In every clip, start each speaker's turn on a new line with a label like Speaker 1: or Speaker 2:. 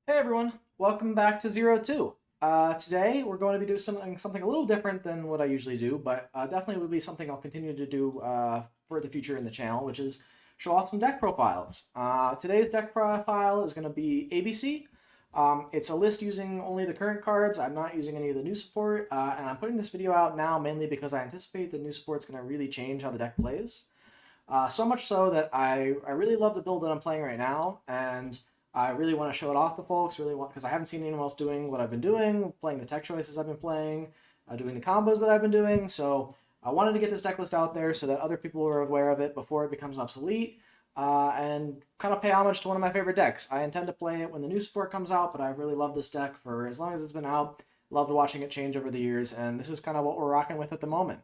Speaker 1: Hey everyone, welcome back to Zero Two. Today we're going to be doing something a little different than what I usually do, but definitely will be something I'll continue to do for the future in the channel, which is show off some deck profiles. Today's deck profile is going to be ABC. It's a list using only the current cards. I'm not using any of the new support, and I'm putting this video out now mainly because I anticipate the new support's going to really change how the deck plays. So much so that I really love the build that I'm playing right now, and I really want to show it off to folks. Really want because I haven't seen anyone else doing what I've been doing, playing the tech choices I've been playing, doing the combos that I've been doing. So I wanted to get this deck list out there so that other people are aware of it before it becomes obsolete, and kind of pay homage to one of my favorite decks. I intend to play it when the new support comes out, but I've really loved this deck for as long as it's been out. Loved watching it change over the years, and this is kind of what we're rocking with at the moment.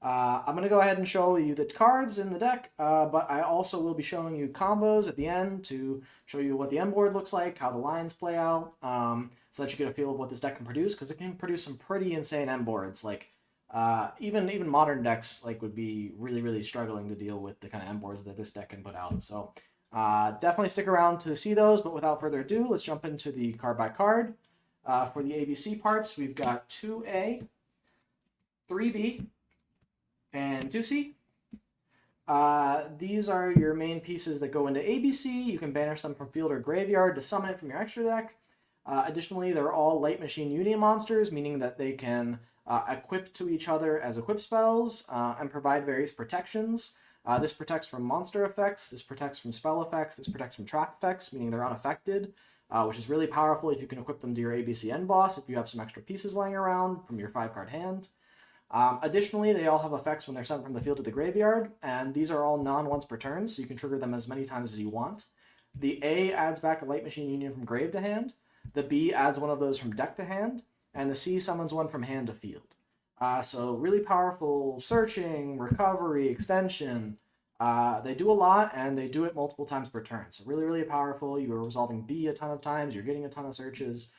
Speaker 1: I'm going to go ahead and show you the cards in the deck, but I also will be showing you combos at the end to show you what the end board looks like, how the lines play out, so that you get a feel of what this deck can produce, because it can produce some pretty insane end boards. Like even modern decks would be really struggling to deal with the kind of end boards that this deck can put out. So definitely stick around to see those. But without further ado, let's jump into the card by card. For the ABC parts, we've got 2A, 3B, and 2C. These are your main pieces that go into ABC. You can banish them from field or graveyard to summon it from your extra deck. Additionally, they're all Light Machine Union monsters, meaning that they can equip to each other as equip spells and provide various protections. This protects from monster effects, this protects from spell effects, this protects from trap effects, meaning they're unaffected, which is really powerful if you can equip them to your ABC end boss, if you have some extra pieces laying around from your 5-card hand. Additionally, they all have effects when they're sent from the field to the graveyard, and these are all non-once per turn, so you can trigger them as many times as you want. The A adds back a Light Machine Union from grave to hand, the B adds one of those from deck to hand, and the C summons one from hand to field. So really powerful searching, recovery, extension. They do a lot, and they do it multiple times per turn. So really powerful. You are resolving B a ton of times, you're getting a ton of searches.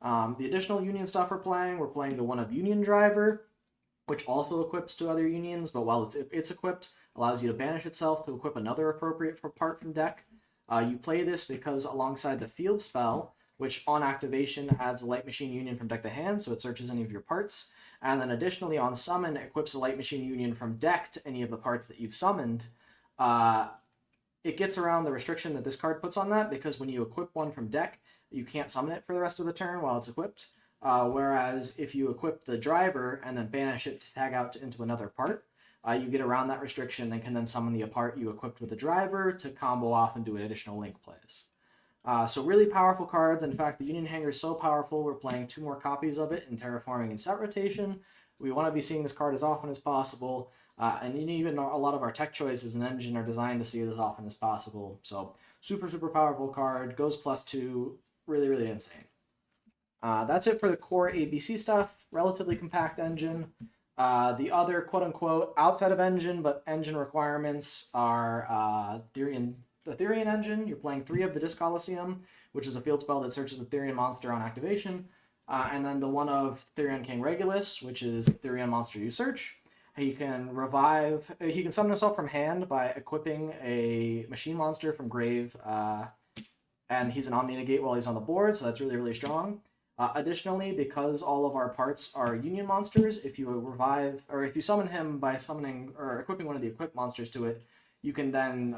Speaker 1: The additional Union stuff we're playing the one of Union Driver, which also equips to other unions, but while it's equipped, allows you to banish itself to equip another appropriate part from deck. You play this because alongside the field spell, which on activation adds a Light Machine Union from deck to hand, so it searches any of your parts, and then additionally on summon, equips a Light Machine Union from deck to any of the parts that you've summoned. It gets around the restriction that this card puts on that, because when you equip one from deck, you can't summon it for the rest of the turn while it's equipped. Whereas if you equip the driver and then banish it to tag out into another part, you get around that restriction and can then summon the part you equipped with the driver to combo off and do additional link plays. So really powerful cards. In fact, the Union Hanger is so powerful, we're playing 2 more copies of it in Terraforming and Set Rotation. We want to be seeing this card as often as possible, and even a lot of our tech choices and engine are designed to see it as often as possible. So super powerful card, goes +2, really insane. That's it for the core ABC stuff. Relatively compact engine. The other quote-unquote outside of engine, but engine requirements are the Therian engine. You're playing 3 of the Disc Coliseum, which is a field spell that searches a Therian monster on activation. And then the one of Therian King Regulus, which is Therian monster you search. He can summon himself from hand by equipping a machine monster from grave, and he's an Omni Negate while he's on the board, so that's really strong. Additionally, because all of our parts are Union monsters, if you revive, or if you summon him by summoning or equipping one of the equipped monsters to it, you can then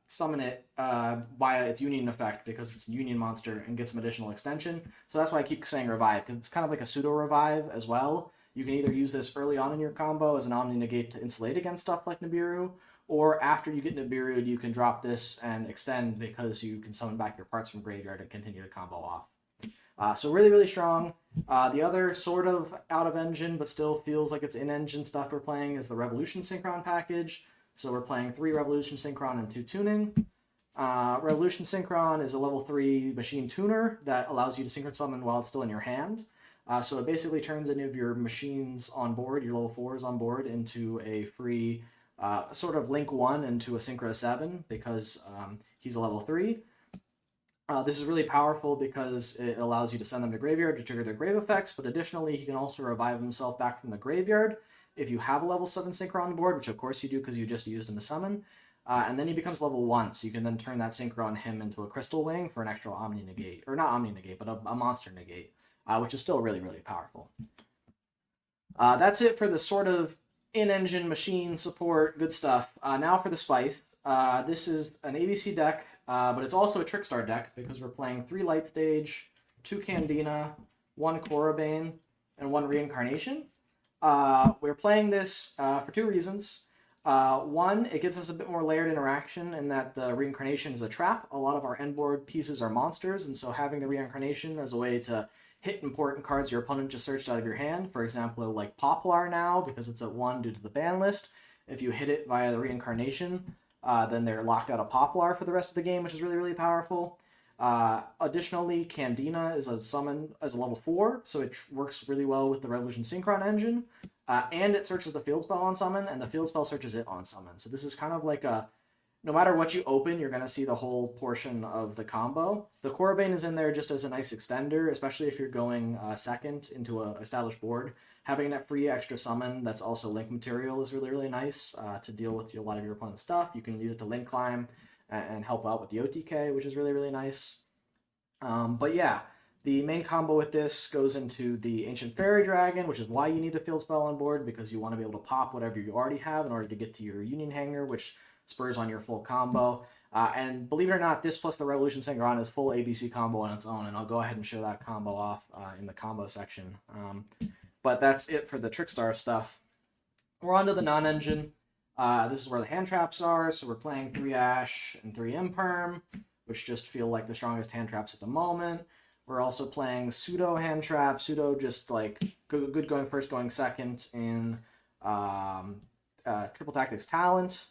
Speaker 1: summon it via its Union effect, because it's a Union monster, and get some additional extension. So that's why I keep saying revive, because it's kind of like a pseudo-revive as well. You can either use this early on in your combo as an Omni Negate to insulate against stuff like Nibiru, or after you get Nibiru, you can drop this and extend, because you can summon back your parts from graveyard and continue to combo off. So really strong. The other sort of out of engine, but still feels like it's in engine stuff we're playing, is the Revolution Synchron package. So we're playing 3 Revolution Synchron and 2 Tuning. Revolution Synchron is a level 3 machine tuner that allows you to synchron summon while it's still in your hand. So it basically turns any of your machines on board, your level 4s on board, into a free sort of Link 1 into a Synchro 7, because he's a level 3. This is really powerful because it allows you to send them to graveyard to trigger their grave effects, but additionally he can also revive himself back from the graveyard if you have a level 7 Synchro on board, which of course you do because you just used him to summon. and then he becomes level 1, so you can then turn that Synchro on him into a Crystal Wing for an extra Omni Negate, or not Omni Negate, but a Monster Negate, which is still really, really powerful. That's it for the sort of in-engine machine support, good stuff. Now for the spice. This is an ABC deck, but it's also a Trickstar deck because we're playing 3 Light Stage, 2 Candina, 1 Korribane, and 1 Reincarnation. We're playing this for 2 reasons. One, it gives us a bit more layered interaction in that the Reincarnation is a trap. A lot of our end board pieces are monsters, and so having the Reincarnation as a way to hit important cards your opponent just searched out of your hand, for example, like Poplar now, because it's at 1 due to the ban list. If you hit it via the Reincarnation, then they're locked out of Poplar for the rest of the game, which is really, really powerful. Additionally, Candina is a summon as a level 4, so it works really well with the Revolution Synchron engine. And it searches the field spell on summon, and the field spell searches it on summon. So this is kind of like no matter what you open, you're going to see the whole portion of the combo. The Korribane is in there just as a nice extender, especially if you're going second into an established board. Having that free extra summon that's also link material is really, really nice to deal with a lot of your opponent's stuff. You can use it to link climb and help out with the OTK, which is really, really nice. But yeah, the main combo with this goes into the Ancient Fairy Dragon, which is why you need the field spell on board, because you want to be able to pop whatever you already have in order to get to your Union Hanger, which spurs on your full combo. And believe it or not, this plus the Revolution Synchron is full ABC combo on its own, and I'll go ahead and show that combo off in the combo section. But that's it for the Trickstar stuff. We're on to the non-engine. This is where the hand traps are, so we're playing 3 Ash and 3 Imperm, which just feel like the strongest hand traps at the moment. We're also playing Pseudo hand trap. Pseudo just like good going first, going second in Triple Tactics Talent.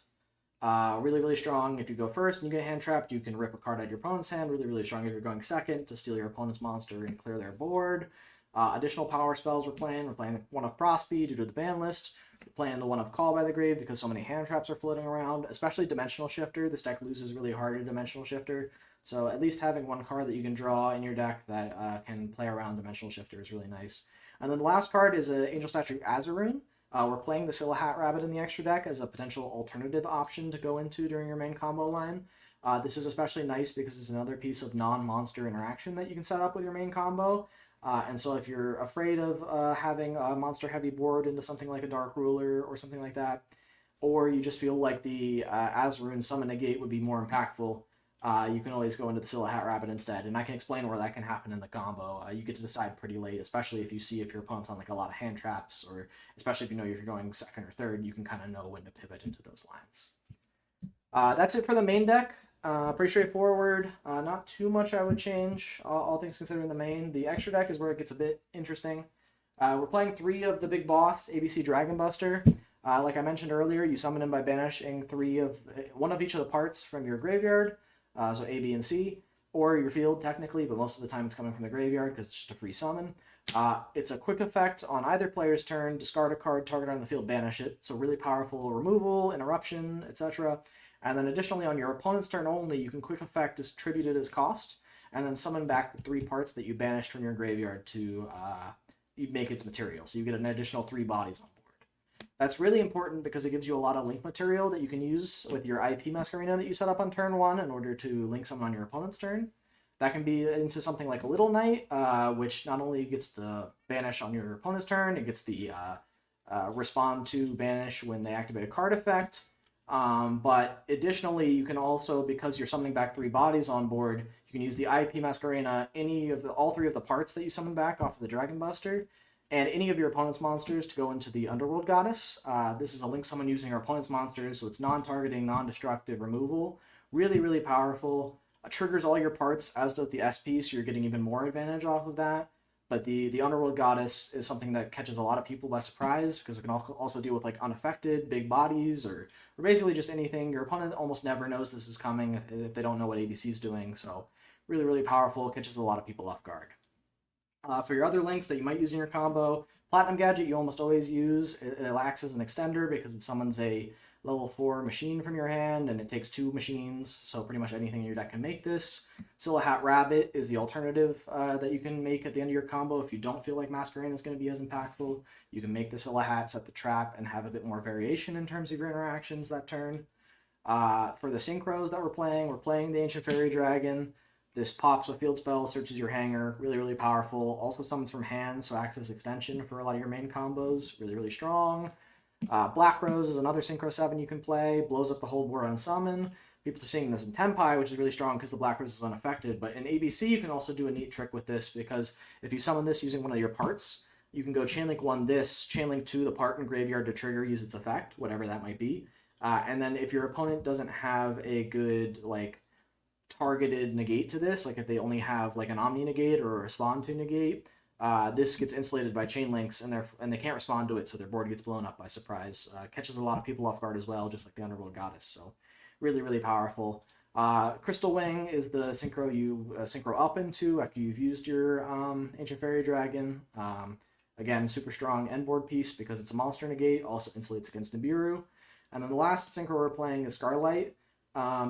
Speaker 1: Really, really strong. If you go first and you get hand trapped, you can rip a card out of your opponent's hand. Really, really strong if you're going second to steal your opponent's monster and clear their board. Additional power spells we're playing. We're playing one of Prosby due to the ban list. We're playing the one of Call by the Grave because so many hand traps are floating around, especially Dimensional Shifter. This deck loses really hard to Dimensional Shifter. So at least having one card that you can draw in your deck that can play around Dimensional Shifter is really nice. And then the last card is an Angel Statue Azaroon. We're playing the Scylla Hat Rabbit in the extra deck as a potential alternative option to go into during your main combo line. This is especially nice because it's another piece of non-monster interaction that you can set up with your main combo. And so if you're afraid of having a monster-heavy board into something like a Dark Ruler or something like that, or you just feel like the Azaroon Summon Negate would be more impactful, you can always go into the Scylla Hat Rabbit instead, and I can explain where that can happen in the combo. You get to decide pretty late, especially if you see if your opponent's on like a lot of hand traps, or especially if you know if you're going second or third, you can kind of know when to pivot into those lines. That's it for the main deck. Pretty straightforward. Not too much I would change, all things considered in the main. The extra deck is where it gets a bit interesting. We're playing 3 of the big boss, ABC Dragon Buster. Like I mentioned earlier, you summon him by banishing 1 of each of the parts from your graveyard. So A, B, and C, or your field technically, but most of the time it's coming from the graveyard because it's just a free summon. It's a quick effect on either player's turn, discard a card, target on the field, banish it. So really powerful removal, interruption, etc. And then additionally on your opponent's turn only, you can quick effect distribute it as cost, and then summon back the 3 parts that you banished from your graveyard to make its material. So you get an additional 3 bodies on board. That's really important because it gives you a lot of link material that you can use with your IP Masquerena that you set up on turn 1 in order to link someone on your opponent's turn. That can be into something like a Little Knight, which not only gets the banish on your opponent's turn, it gets the respond to banish when they activate a card effect. But additionally, you can also, because you're summoning back 3 bodies on board, you can use the IP Masquerena, all 3 of the parts that you summon back off of the Dragon Buster, and any of your opponent's monsters to go into the Underworld Goddess. This is a link summon using your opponent's monsters, so it's non-targeting, non-destructive removal. Really, really powerful. Triggers all your parts, as does the SP, so you're getting even more advantage off of that. But the Underworld Goddess is something that catches a lot of people by surprise, because it can also deal with like unaffected, big bodies, or basically just anything. Your opponent almost never knows this is coming if they don't know what ABC is doing, so really, really powerful, catches a lot of people off guard. For your other links that you might use in your combo, Platinum Gadget you almost always use. It acts as an extender because it summons a level 4 machine from your hand, and it takes 2 machines, so pretty much anything in your deck can make this. Scylla Hat Rabbit is the alternative that you can make at the end of your combo if you don't feel like Masquerade is going to be as impactful. You can make the Scylla Hat, set the trap, and have a bit more variation in terms of your interactions that turn. For the synchros that we're playing the Ancient Fairy Dragon. This pops a field spell, searches your hanger, really, really powerful. Also summons from hand, so access extension for a lot of your main combos, really, really strong. Black Rose is another Synchro 7 you can play, blows up the whole board on summon. People are seeing this in Tenpai, which is really strong because the Black Rose is unaffected, but in ABC you can also do a neat trick with this, because if you summon this using one of your parts, you can go Chainlink 1 this, Chainlink 2 the part in graveyard to trigger, use its effect, whatever that might be. And then if your opponent doesn't have a good, like, targeted negate to this, like if they only have like an Omni negate or a respond to negate, this gets insulated by chain links, and they can't respond to it, so their board gets blown up by surprise. Catches a lot of people off guard as well, just like the Underworld Goddess. So really, really powerful. Crystal Wing is the synchro you synchro up into after you've used your Ancient Fairy Dragon. Again, super strong end board piece because it's a monster negate, also insulates against Nibiru. And then the last synchro we're playing is Scarlight.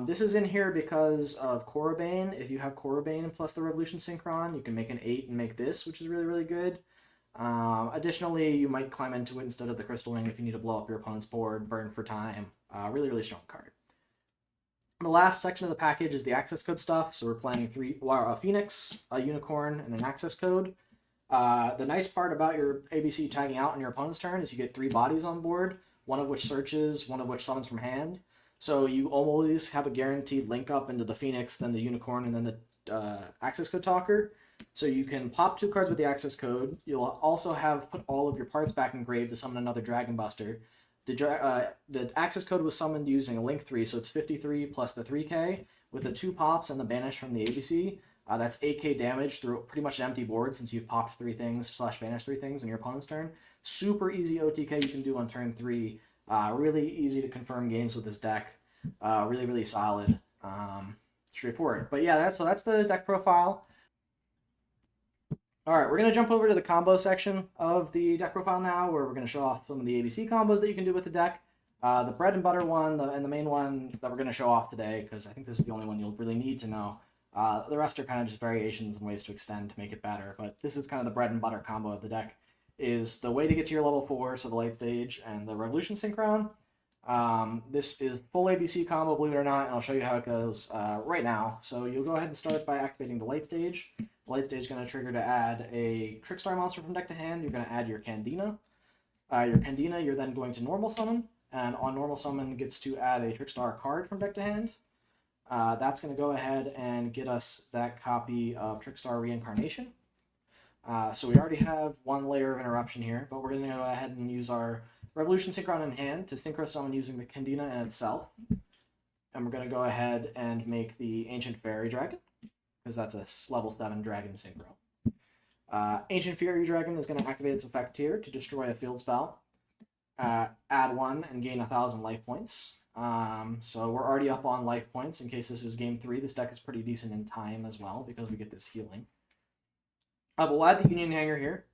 Speaker 1: This is in here because of Korobane. If you have Korobane plus the Revolution Synchron, you can make an 8 and make this, which is really, really good. Additionally, you might climb into it instead of the Crystal Wing if you need to blow up your opponent's board, burn for time. Really, really strong card. The last section of the package is the access code stuff. So we're playing a Phoenix, a Unicorn, and an access code. The nice part about your ABC tagging out on your opponent's turn is you get 3 bodies on board, one of which searches, one of which summons from hand. So you always have a guaranteed link up into the Phoenix, then the Unicorn, and then the access code talker. So you can pop 2 cards with the access code. You'll also have put all of your parts back engraved to summon another Dragon Buster. The access code was summoned using a link 3, so it's 53 plus the 3k with the 2 pops and the banish from the ABC. That's 8k damage through pretty much an empty board since you've popped 3 things / banished 3 things on your opponent's turn. Super easy OTK you can do on turn 3. Really easy to confirm games with this deck. Really, really solid. Straightforward. But yeah, that's the deck profile. All right, we're going to jump over to the combo section of the deck profile now, where we're going to show off some of the ABC combos that you can do with the deck. The bread and butter one, and the main one that we're going to show off today, because I think this is the only one you'll really need to know. The rest are kind of just variations and ways to extend to make it better, but this is kind of the bread and butter combo of the deck. Is the way to get to your level 4, so the Light Stage and the Revolution Synchron. This is full ABC combo, believe it or not, and I'll show you how it goes right now. So you'll go ahead and start by activating the Light Stage. The Light Stage is going to trigger to add a Trickstar monster from deck to hand. You're going to add your Candina. You're then going to normal summon, and on normal summon gets to add a Trickstar card from deck to hand. That's going to go ahead and get us that copy of Trickstar Reincarnation. So we already have 1 layer of interruption here, but we're going to go ahead and use our Revolution Synchron in hand to synchro summon using the Candina in itself. And we're going to go ahead and make the Ancient Fairy Dragon, because that's a level 7 Dragon synchro. Ancient Fairy Dragon is going to activate its effect here to destroy a field spell, add 1, and gain 1,000 life points. So we're already up on life points. In case this is game 3, this deck is pretty decent in time as well, because we get this healing. But we'll add the Union Hanger here.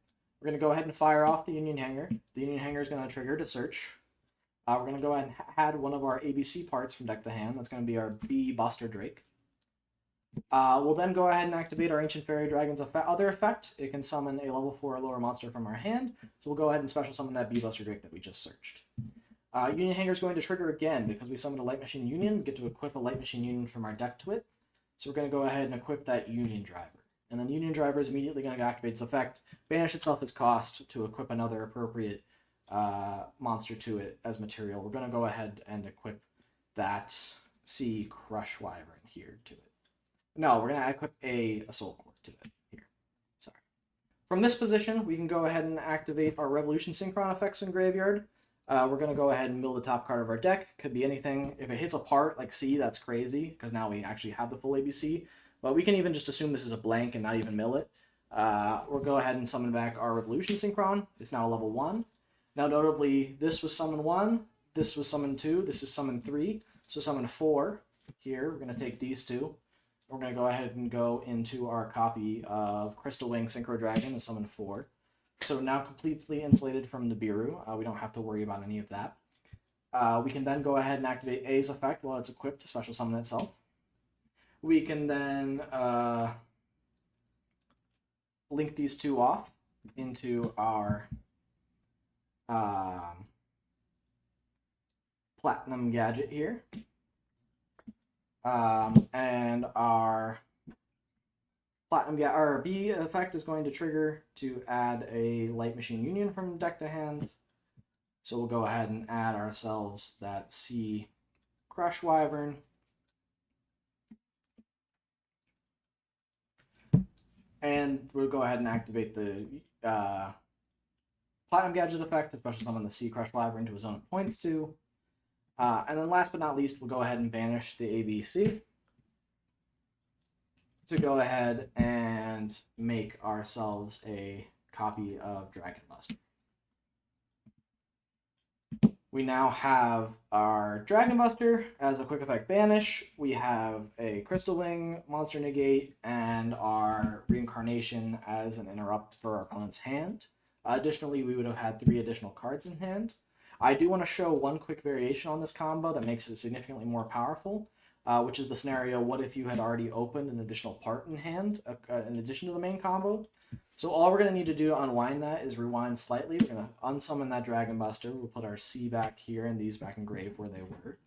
Speaker 1: We're going to go ahead and fire off the Union Hanger. The Union Hanger is going to trigger to search. We're going to go ahead and add one of our ABC parts from deck to hand. That's going to be our B Buster Drake. We'll then go ahead and activate our Ancient Fairy Dragon's other effect. It can summon a level 4 or lower monster from our hand. So we'll go ahead and special summon that B Buster Drake that we just searched. Union Hanger is going to trigger again because we summoned a Light Machine Union. We get to equip a Light Machine Union from our deck to it. So we're going to go ahead and equip that Union Driver. And then Union Driver is immediately going to activate its effect, banish itself its cost to equip another appropriate monster to it as material. We're going to go ahead and equip that C Crush Wyvern here to it. No, we're going to equip a Soul Core to it here. Sorry. From this position, we can go ahead and activate our Revolution Synchron effects in Graveyard. We're going to go ahead and mill the top card of our deck. Could be anything. If it hits a part like C, that's crazy, because now we actually have the full ABC. But we can even just assume this is a blank and not even mill it. We'll go ahead and summon back our Revolution Synchron. It's now level 1. Now notably, this was summon 1, this was summon 2, this is summon 3. So summon 4 here. We're going to take these 2. We're going to go ahead and go into our copy of Crystal Wing Synchro Dragon and summon 4. So now completely insulated from Nibiru. We don't have to worry about any of that. We can then go ahead and activate A's effect while it's equipped to special summon itself. We can then link these 2 off into our Platinum Gadget here. And our our B effect is going to trigger to add a Light Machine Union from deck to hand. So we'll go ahead and add ourselves that C Crush Wyvern. And we'll go ahead and activate the Platinum Gadget effect, especially summon the C Crush Wyvern to his own points to. And then last but not least, we'll go ahead and banish the ABC to go ahead and make ourselves a copy of Dragon Buster. We now have our Dragon Buster as a quick effect banish. We have a Crystal Wing, Monster Negate, and our Reincarnation as an interrupt for our opponent's hand. Additionally, we would have had 3 additional cards in hand. I do want to show one quick variation on this combo that makes it significantly more powerful, which is the scenario, what if you had already opened an additional part in hand in addition to the main combo? So all we're going to need to do to unwind that is rewind slightly. We're going to unsummon that Dragon Buster. We'll put our C back here and these back in grave where they were.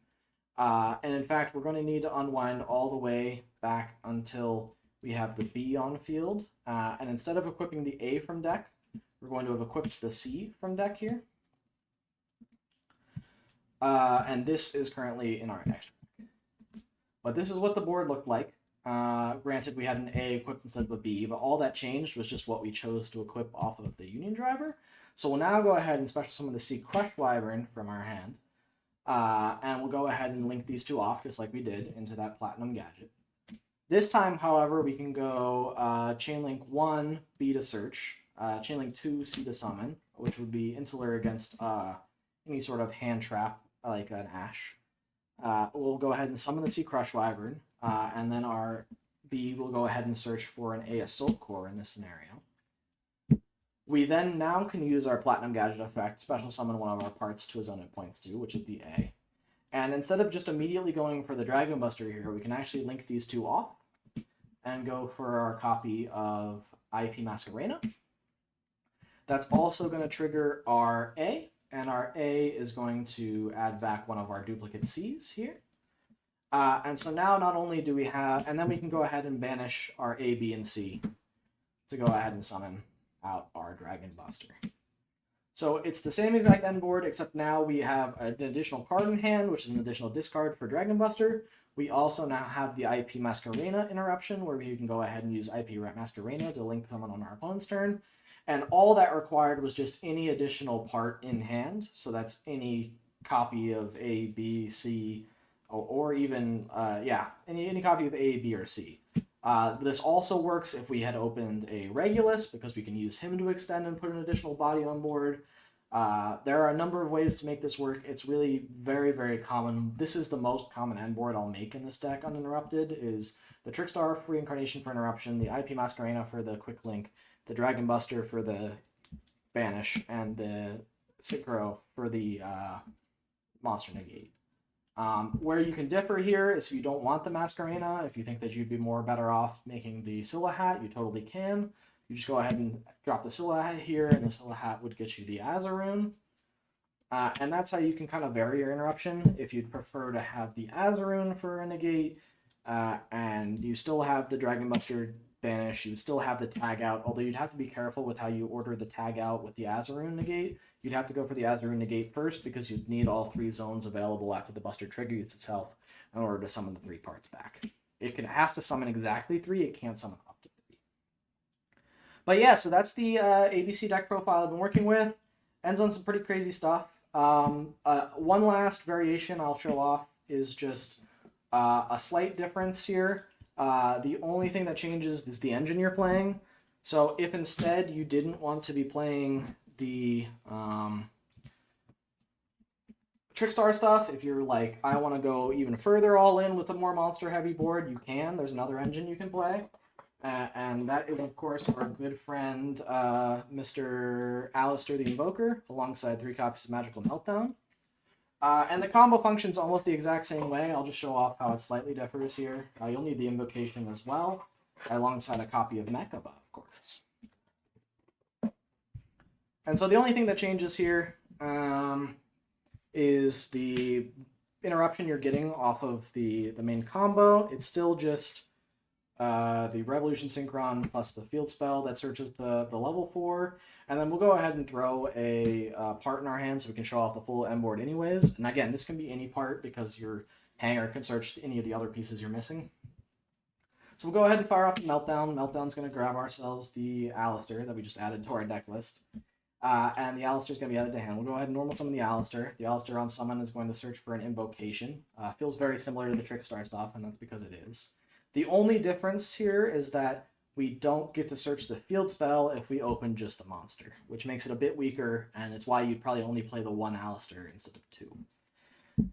Speaker 1: And in fact, we're going to need to unwind all the way back until we have the B on field. And instead of equipping the A from deck, we're going to have equipped the C from deck here. And this is currently in our extra deck. But this is what the board looked like. Granted, we had an A equipped instead of a B, but all that changed was just what we chose to equip off of the Union Driver. So we'll now go ahead and special summon the C Crush Wyvern from our hand. And we'll go ahead and link these two off, just like we did, into that Platinum Gadget. This time, however, we can go Chainlink 1, B to search, Chainlink 2, C to summon, which would be insular against any sort of hand trap, like an Ash. We'll go ahead and summon the C Crush Wyvern, and then our B will go ahead and search for an A Assault Core in this scenario. We then now can use our Platinum Gadget effect, special summon one of our parts to his own points to, which is the A. And instead of just immediately going for the Dragon Buster here, we can actually link these two off and go for our copy of IP Masquerena. That's also going to trigger our A, and our A is going to add back one of our duplicate C's here. And so now not only do we have, and then we can go ahead and banish our A, B, and C to go ahead and summon out our Dragon Buster. So it's the same exact end board, except now we have an additional card in hand, which is an additional discard for Dragon Buster. We also now have the IP Masquerena interruption, where we can go ahead and use IP Masquerena to link someone on our opponent's turn. And all that required was just any additional part in hand. So that's any copy of A, B, C, or even, any copy of A, B, or C. This also works if we had opened a Regulus, because we can use him to extend and put an additional body on board. There are a number of ways to make this work. It's really very, very common. This is the most common end board I'll make in this deck uninterrupted, is the Trickstar Reincarnation for interruption, the IP Masquerena for the quick link, the Dragon Buster for the banish, and the Synchro for the monster negate. Where you can differ here is if you don't want the Masquerena, if you think that you'd be more better off making the Scylla Hat, you totally can. You just go ahead and drop the Scylla Hat here, and the Scylla Hat would get you the Azaroon. And that's how you can kind of vary your interruption. If you'd prefer to have the Azaroon for a negate, and you still have the Dragon Buster banish, you would still have the tag out, although you'd have to be careful with how you order the tag out with the Azaroon negate. You'd have to go for the Azaroon negate first, because you'd need all 3 zones available after the Buster triggers itself in order to summon the 3 parts back. It has to summon exactly 3, it can't summon up to 3. But yeah, so that's the ABC deck profile I've been working with. Ends on some pretty crazy stuff. One last variation I'll show off is just a slight difference here. The only thing that changes is the engine you're playing. So if instead you didn't want to be playing the Trickstar stuff, if you're like, I want to go even further all in with a more monster heavy board, you can. There's another engine you can play. And that is, of course, our good friend, Mr. Alistair the Invoker, alongside 3 copies of Magical Meltdown. And the combo functions almost the exact same way. I'll just show off how it slightly differs here. You'll need the Invocation as well, alongside a copy of Mechaba, of course. And so the only thing that changes here is the interruption you're getting off of the main combo. It's still just the Revolution Synchron plus the field spell that searches the level 4. And then we'll go ahead and throw a part in our hand so we can show off the full end board anyways. And again, this can be any part because your hanger can search any of the other pieces you're missing. So we'll go ahead and fire off the Meltdown. Meltdown's going to grab ourselves the Alistair that we just added to our deck list. And the Alistair's going to be added to hand. We'll go ahead and normal summon the Alistair. The Alistair on summon is going to search for an invocation. Feels very similar to the Trickstar stuff, and that's because it is. The only difference here is that we don't get to search the field spell if we open just a monster, which makes it a bit weaker, and it's why you'd probably only play the one Alistair instead of 2.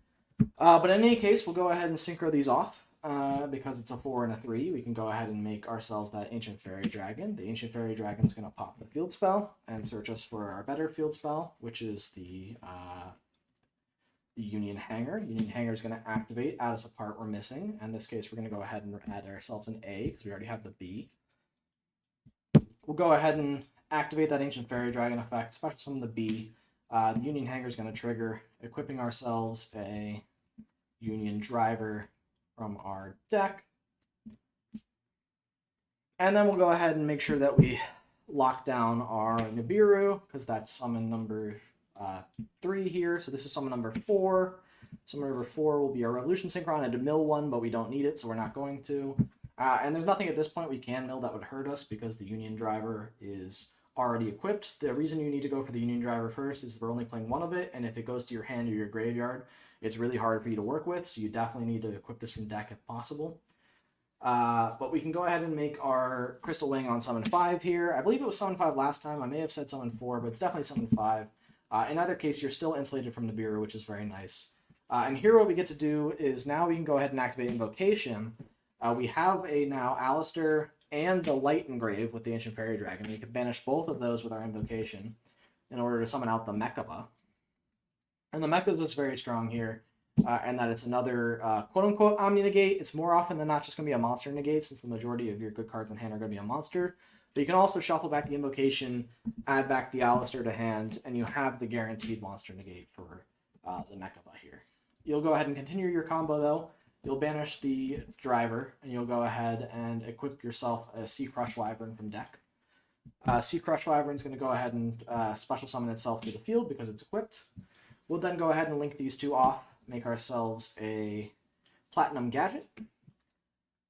Speaker 1: But in any case, we'll go ahead and synchro these off. Because it's a 4 and a 3, we can go ahead and make ourselves that Ancient Fairy Dragon. The Ancient Fairy Dragon is going to pop the field spell and search us for our better field spell, which is the Union Hanger. Union Hanger is going to activate, add us a part we're missing. In this case, we're going to go ahead and add ourselves an A because we already have the B. We'll go ahead and activate that Ancient Fairy Dragon effect, special summon the B. The Union Hanger is going to trigger, equipping ourselves a Union Driver from our deck. And then we'll go ahead and make sure that we lock down our Nibiru, because that's summon number 3 here. So this is summon number 4. Summon number 4 will be our Revolution Synchron and a mill one, but we don't need it, so we're not going to. And there's nothing at this point we can mill that would hurt us because the Union Driver is already equipped. The reason you need to go for the Union Driver first is we're only playing one of it, and if it goes to your hand or your graveyard, it's really hard for you to work with, so you definitely need to equip this from deck if possible. But we can go ahead and make our Crystal Wing on summon 5 here. I believe it was summon 5 last time. I may have said summon 4, but it's definitely summon 5. In either case, you're still insulated from Nibiru, which is very nice. And here what we get to do is now we can go ahead and activate Invocation. We have a now Alistair and the Light Engrave with the Ancient Fairy Dragon. We can banish both of those with our Invocation in order to summon out the Mechaba. And the Mecha is very strong here, and that it's another quote-unquote Omni-Negate. It's more often than not just going to be a monster negate, since the majority of your good cards in hand are going to be a monster. But you can also shuffle back the Invocation, add back the Alistair to hand, and you have the guaranteed monster negate for the Mechaba here. You'll go ahead and continue your combo, though. You'll banish the Driver, and you'll go ahead and equip yourself a Sea Crush Wyvern from deck. Sea Crush Wyvern is going to go ahead and special summon itself to the field because it's equipped. We'll then go ahead and link these two off, make ourselves a Platinum Gadget.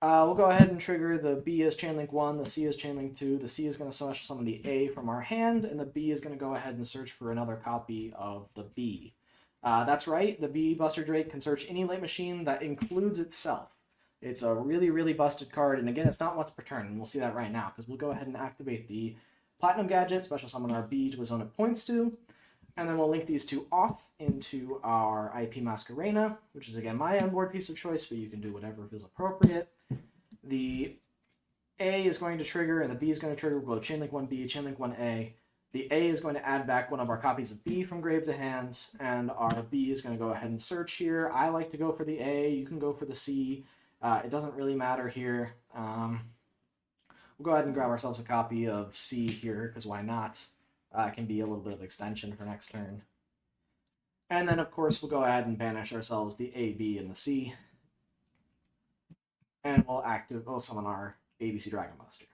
Speaker 1: We'll go ahead and trigger the B as Chainlink 1, the C as Chainlink 2. The C is going to special summon the A from our hand, and the B is going to go ahead and search for another copy of the B. That's right, the B Buster Drake can search any late machine that includes itself. It's a really, really busted card, and again, it's not once per turn, and we'll see that right now, because we'll go ahead and activate the Platinum Gadget, special summon our B to a zone it points to, and then we'll link these two off into our IP Masquerena, which is, again, my onboard piece of choice, but you can do whatever feels appropriate. The A is going to trigger, and the B is going to trigger. We'll go Chainlink 1B, Chainlink 1A. The A is going to add back one of our copies of B from grave to hand, and our B is going to go ahead and search here. I like to go for the A. You can go for the C. It doesn't really matter here. We'll go ahead and grab ourselves a copy of C here, because why not? It can be a little bit of extension for next turn. And then, of course, we'll go ahead and banish ourselves the A, B, and the C. And we'll summon our ABC Dragon Buster.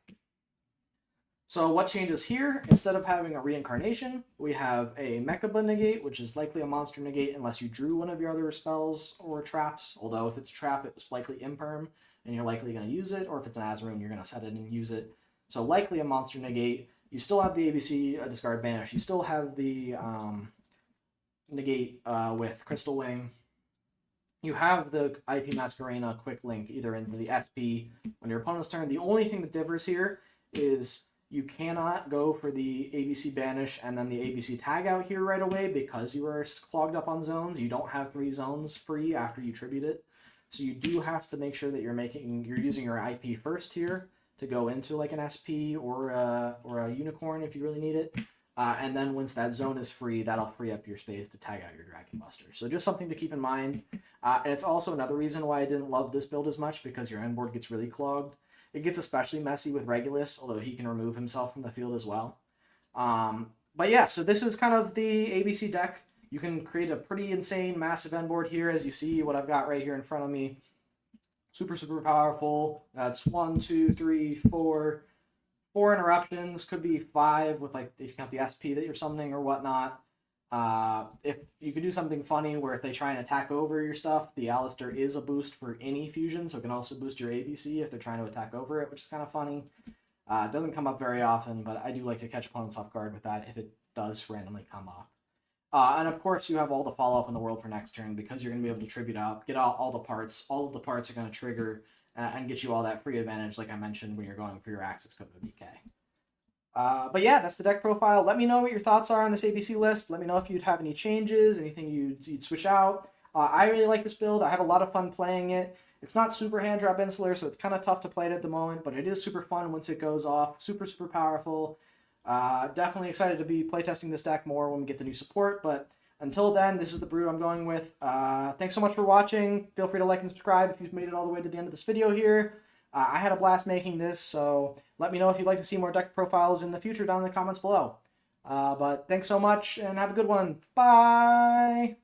Speaker 1: So what changes here? Instead of having a reincarnation, we have a Mechaba negate, which is likely a monster negate unless you drew one of your other spells or traps. Although if it's a trap, it was likely imperm, and you're likely going to use it. Or if it's an Azarine, you're going to set it and use it. So likely a monster negate. You still have the ABC discard banish. You still have the negate with Crystal Wing. You have the IP Masquerena quick link either into the SP on your opponent's turn. The only thing that differs here is you cannot go for the ABC banish and then the ABC tag out here right away because you are clogged up on zones. You don't have 3 zones free after you tribute it. So you do have to make sure that you're using your IP first here to go into like an SP or a unicorn if you really need it. And then once that zone is free, that'll free up your space to tag out your Dragon Buster. So just something to keep in mind. And it's also another reason why I didn't love this build as much, because your end board gets really clogged. It gets especially messy with Regulus, although he can remove himself from the field as well. But yeah, so this is kind of the ABC deck. You can create a pretty insane, massive end board here, as you see what I've got right here in front of me. Super, super powerful. That's 1, 2, 3, 4. 4 interruptions, could be 5 with, like, if you count the SP that you're summoning or whatnot. If you could do something funny where if they try and attack over your stuff, the Alistair is a boost for any fusion, so it can also boost your ABC if they're trying to attack over it, which is kind of funny. It doesn't come up very often, but I do like to catch opponents off guard with that if it does randomly come up. And of course, you have all the follow-up in the world for next turn because you're going to be able to tribute up, get all the parts. All of the parts are going to trigger and get you all that free advantage, like I mentioned, when you're going for your Axis code of DK. But yeah, that's the deck profile. Let me know what your thoughts are on this ABC list. Let me know if you'd have any changes, anything you'd switch out. I really like this build. I have a lot of fun playing it. It's not super hand drop insular, so it's kind of tough to play it at the moment, but it is super fun once it goes off. Super, super powerful. Definitely excited to be playtesting this deck more when we get the new support, but until then, this is the brew I'm going with. Thanks so much for watching. Feel free to like and subscribe if you've made it all the way to the end of this video here. I had a blast making this, so let me know if you'd like to see more deck profiles in the future down in the comments below. But thanks so much, and have a good one. Bye!